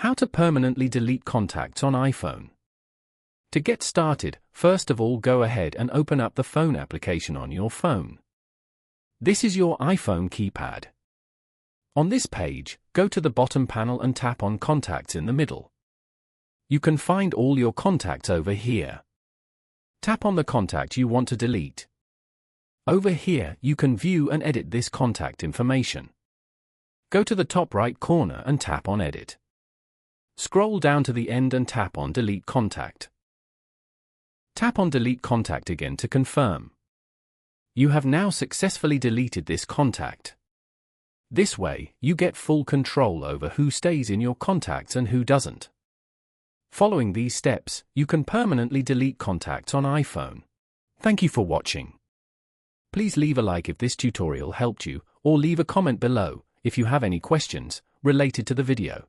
How to permanently delete contacts on iPhone. To get started, first of all go ahead and open up the phone application on your phone. This is your iPhone keypad. On this page, go to the bottom panel and tap on Contacts in the middle. You can find all your contacts over here. Tap on the contact you want to delete. Over here, you can view and edit this contact information. Go to the top right corner and tap on Edit. Scroll down to the end and tap on Delete Contact. Tap on Delete Contact again to confirm. You have now successfully deleted this contact. This way, you get full control over who stays in your contacts and who doesn't. Following these steps, you can permanently delete contacts on iPhone. Thank you for watching. Please leave a like if this tutorial helped you, or leave a comment below if you have any questions related to the video.